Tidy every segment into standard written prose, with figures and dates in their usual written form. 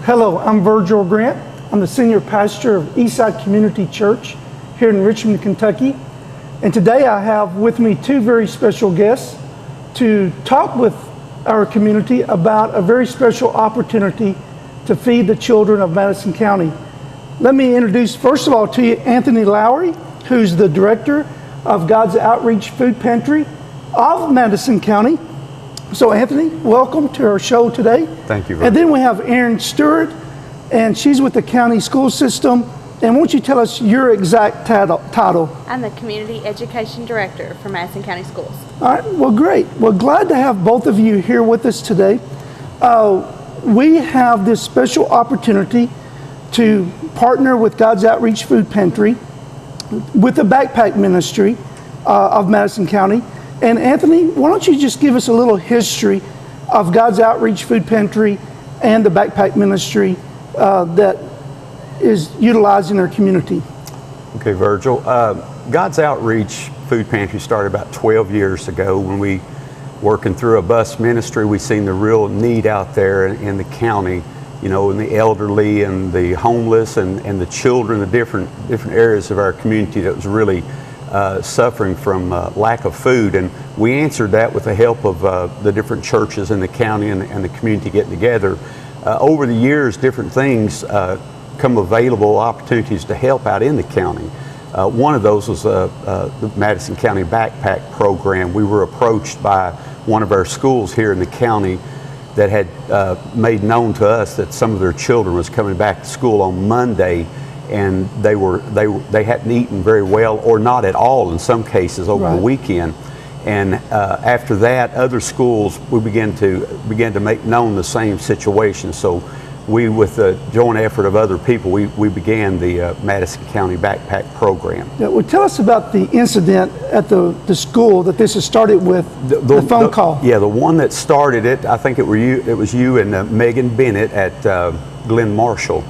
Hello, I'm Virgil Grant. I'm the senior pastor of Eastside Community Church here in Richmond, Kentucky. And today I have with me two very special guests to talk with our community about a very special opportunity to feed the children of Madison County. Let me introduce, first of all, to you Anthony Lowry, who's the director of God's Outreach Food Pantry of Madison County. So Anthony, welcome to our show today. Thank you. Virgil. And then we have Erin Stewart, and she's with the county school system. And won't you tell us your exact title? I'm the Community Education Director for Madison County Schools. All right, well, great. Well, glad to have both of you here with us today. We have this special opportunity to partner with God's Outreach Food Pantry with the Backpack Ministry of Madison County. And Anthony, why don't you just give us a little history of God's Outreach Food Pantry and the Backpack Ministry that is utilized in our community. Okay, Virgil. God's Outreach Food Pantry started about 12 years ago when we, working through a bus ministry, we seen the real need out there in the county, you know, in the elderly and the homeless and the children, the different areas of our community that was really suffering from lack of food. And we answered that with the help of the different churches in the county and the community getting together. Over the years, different things come available, opportunities to help out in the county. One of those was the Madison County Backpack Program. We were approached by one of our schools here in the county that had made known to us that some of their children was coming back to school on Monday, and they hadn't eaten very well, or not at all in some cases, over the weekend. And after that, other schools, we began to make known the same situation. So we, with the joint effort of other people, we began the Madison County Backpack Program. Yeah, well, tell us about the incident at the school that this has started with, the phone call. Yeah, the one that started it, I think it was you and Megan Bennett at Glenn Marshall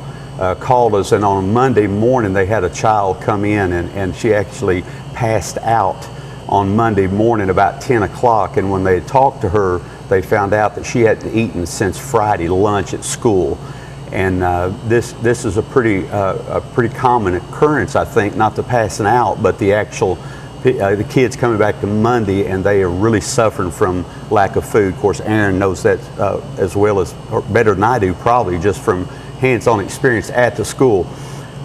called us, and on Monday morning they had a child come in, and she actually passed out on Monday morning about 10 o'clock, and when they talked to her, they found out that she hadn't eaten since Friday lunch at school. And this is a pretty common occurrence, I think, not the passing out, but the actual the kids coming back to Monday, and they are really suffering from lack of food. Of course, Erin knows that as well as, or better than I do, probably, just from hands-on experience at the school.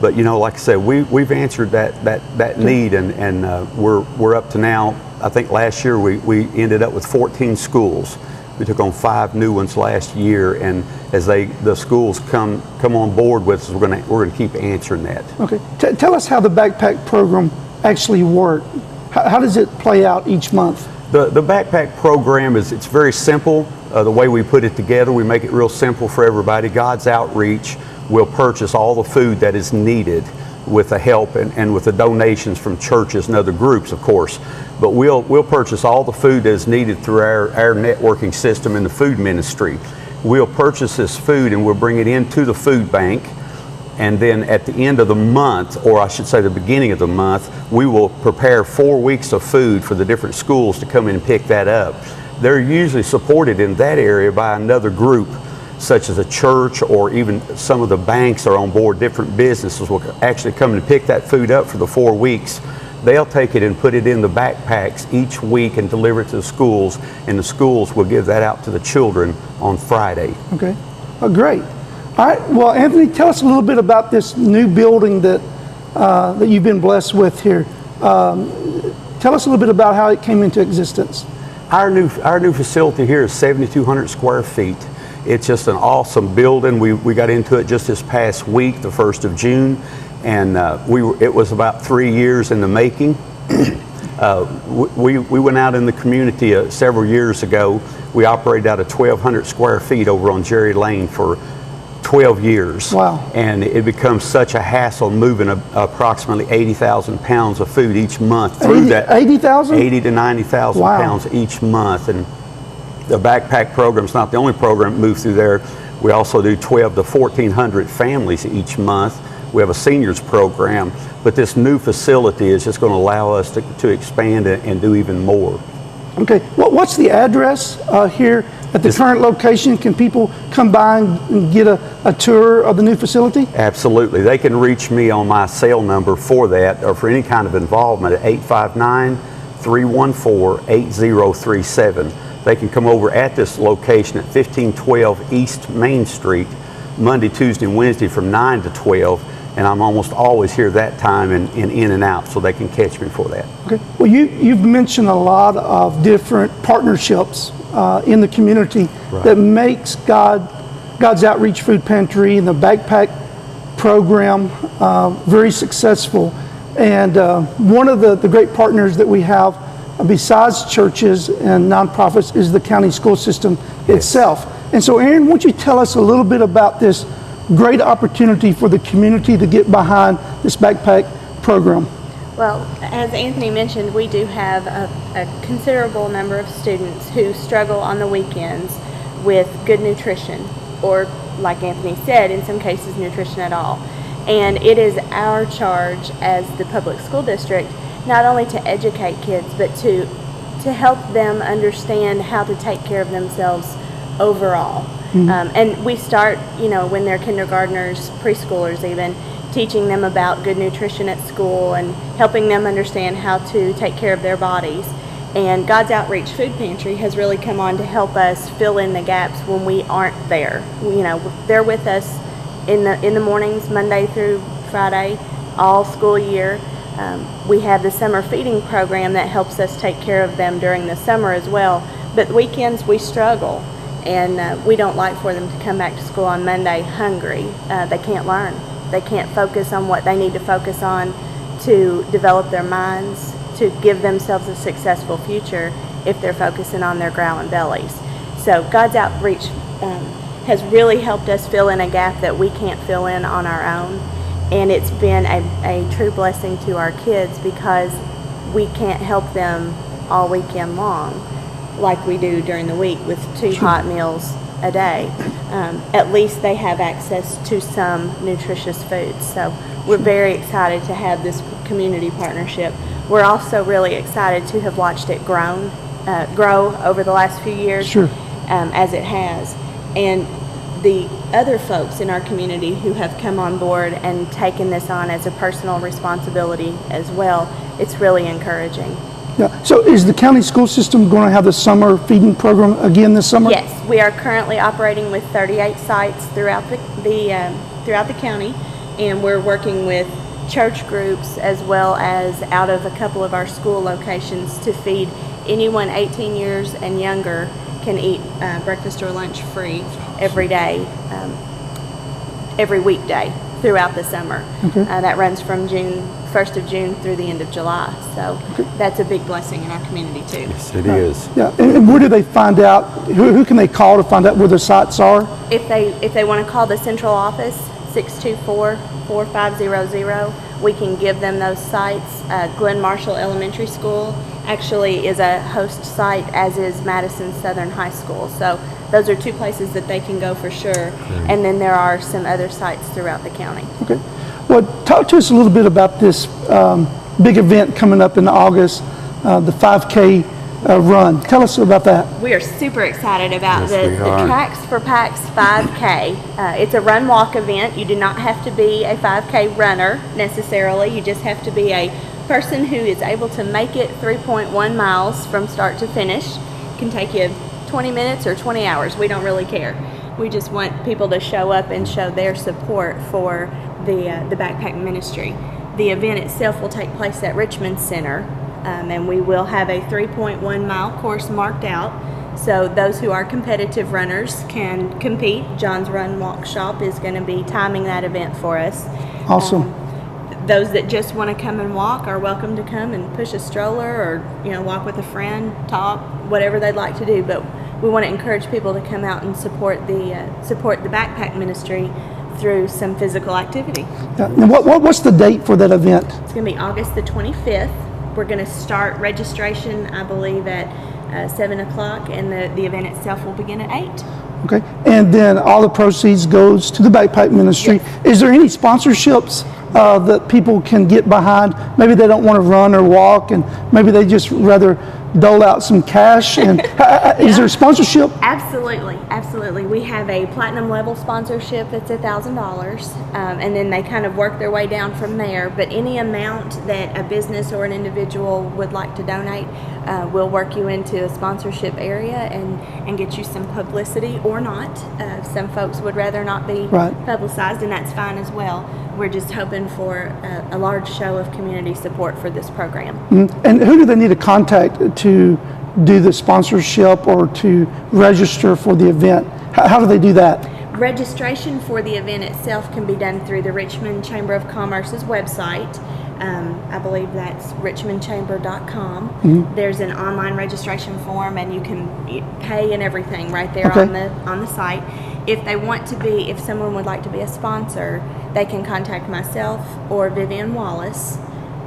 But you know, like I said, we've answered that need, and we're up to now. I think last year we ended up with 14 schools. We took on 5 new ones last year, and as the schools come on board with us, we're gonna keep answering that. Okay, tell us how the backpack program actually works. How does it play out each month? The backpack program it's very simple. The way we put it together, we make it real simple for everybody. God's Outreach will purchase all the food that is needed with the help and with the donations from churches and other groups, of course. But we'll purchase all the food that is needed through our networking system in the food ministry. We'll purchase this food and we'll bring it into the food bank. And then at the end of the month, or I should say the beginning of the month, we will prepare 4 weeks of food for the different schools to come in and pick that up. They're usually supported in that area by another group, such as a church, or even some of the banks are on board. Different businesses will actually come and pick that food up for the 4 weeks. They'll take it and put it in the backpacks each week and deliver it to the schools, and the schools will give that out to the children on Friday. Okay, great. All right, well, Anthony, tell us a little bit about this new building that you've been blessed with here. Tell us a little bit about how it came into existence. Our new facility here is 7,200 square feet. It's just an awesome building. We got into it just this past week, the 1st of June, and it was about 3 years in the making. We went out in the community several years ago. We operated out of 1,200 square feet over on Jerry Lane for 12 years. Wow. And it becomes such a hassle moving approximately 80,000 pounds of food each month through that. 80,000? 80 to 90,000 pounds each month. And the backpack program is not the only program that moves through there. We also do 12 to 1,400 families each month. We have a seniors program, but this new facility is just going to allow us to expand and do even more. Okay, what's the address here At the current location, can people come by and get a tour of the new facility? Absolutely. They can reach me on my cell number for that or for any kind of involvement at 859-314-8037. They can come over at this location at 1512 East Main Street, Monday, Tuesday, and Wednesday from 9 to 12. And I'm almost always here that time and in and out, so they can catch me for that. Okay. Well, you've mentioned a lot of different partnerships in the community that makes God's Outreach Food Pantry and the Backpack program very successful. And one of the great partners that we have, besides churches and nonprofits, is the county school system itself. And so, Aaron, why don't you tell us a little bit about this great opportunity for the community to get behind this backpack program? Well, as Anthony mentioned, we do have a considerable number of students who struggle on the weekends with good nutrition, or like Anthony said, in some cases nutrition at all. And it is our charge as the public school district not only to educate kids, but to help them understand how to take care of themselves overall. And we start, when they're kindergartners, preschoolers even, teaching them about good nutrition at school and helping them understand how to take care of their bodies. And God's Outreach Food Pantry has really come on to help us fill in the gaps when we aren't there. They're with us in the mornings, Monday through Friday, all school year. We have the summer feeding program that helps us take care of them during the summer as well. But the weekends we struggle, and we don't like for them to come back to school on Monday hungry. They can't learn. They can't focus on what they need to focus on to develop their minds, to give themselves a successful future if they're focusing on their growling bellies. So God's Outreach has really helped us fill in a gap that we can't fill in on our own. And it's been a true blessing to our kids because we can't help them all weekend long like we do during the week with 2 hot meals a day. At least they have access to some nutritious foods. So we're very excited to have this community partnership. We're also really excited to have watched it grow over the last few years, as it has. And the other folks in our community who have come on board and taken this on as a personal responsibility as well, it's really encouraging. Yeah. So is the county school system going to have the summer feeding program again this summer? Yes, we are currently operating with 38 sites throughout the county, and we're working with church groups as well as out of a couple of our school locations to feed anyone 18 years and younger can eat breakfast or lunch free every day, every weekday throughout the summer. That runs from 1st of June through the end of July. So that's a big blessing in our community too. Yes, it is. Yeah. And where do they find out? Who can they call to find out where their sites are? If they want to call the central office, 624-4500, we can give them those sites. Glen Marshall Elementary School actually is a host site, as is Madison Southern High School. So those are 2 places that they can go for sure. And then there are some other sites throughout the county. Okay. Well, talk to us a little bit about this big event coming up in August, the 5K run. Tell us about that. We are super excited about Yes, we the are. Tracks for Packs 5K. It's a run-walk event. You do not have to be a 5K runner necessarily. You just have to be a person who is able to make it 3.1 miles from start to finish. It can take you 20 minutes or 20 hours. We don't really care. We just want people to show up and show their support for the backpack ministry. The event itself will take place at Richmond Center, and we will have a 3.1 mile course marked out. So those who are competitive runners can compete. John's Run Walk Shop is going to be timing that event for us. Awesome. Those that just want to come and walk are welcome to come and push a stroller or walk with a friend, talk, whatever they'd like to do. But we want to encourage people to come out and support the backpack ministry through some physical activity. Yeah. And what's the date for that event? It's going to be August the 25th. We're going to start registration, I believe, at 7 o'clock, and the event itself will begin at 8. Okay. And then all the proceeds goes to the backpack ministry. Yes. Is there any sponsorships that people can get behind? Maybe they don't want to run or walk, and maybe they just rather dole out some cash? And is there sponsorship? Absolutely, absolutely. We have a platinum level sponsorship that's $1,000, and then they kind of work their way down from there. But any amount that a business or an individual would like to donate, we'll work you into a sponsorship area and get you some publicity or not. Some folks would rather not be Right. publicized, and that's fine as well. We're just hoping for a large show of community support for this program. And who do they need to contact to do the sponsorship or to register for the event? How do they do that? Registration for the event itself can be done through the Richmond Chamber of Commerce's website. I believe that's richmondchamber.com. There's an online registration form, and you can pay and everything right there Okay. on the site. If someone would like to be a sponsor, they can contact myself or Vivian Wallace. I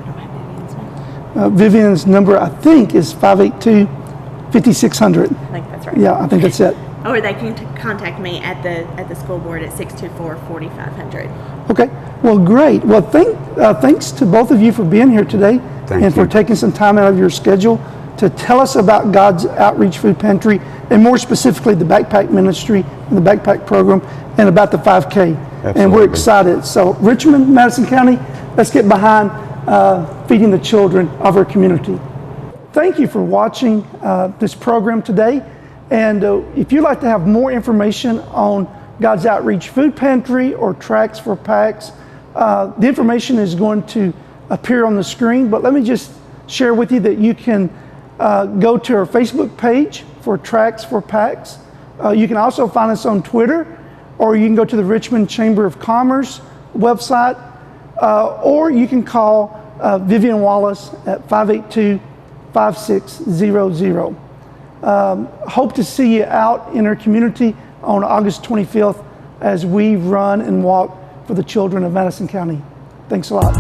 don't have Vivian's number. Vivian's number, I think, is 582-5600. I think that's right. Yeah, I think that's it. Or they can contact me at the school board at 624-4500. Okay, well, great. Well, thanks to both of you for being here today and for you. taking some time out of your schedule to tell us about God's Outreach Food Pantry, and more specifically the Backpack Ministry and the Backpack Program, and about the 5K. And we're Absolutely. excited. So Richmond, Madison County, let's get behind feeding the children of our community. Thank you for watching this program today. And if you'd like to have more information on God's Outreach Food Pantry or Tracts for Packs, the information is going to appear on the screen. But let me just share with you that you can go to our Facebook page for Tracts for Packs. You can also find us on Twitter, or you can go to the Richmond Chamber of Commerce website, or you can call Vivian Wallace at 582-5600. Hope to see you out in our community on August 25th as we run and walk for the children of Madison County. Thanks a lot.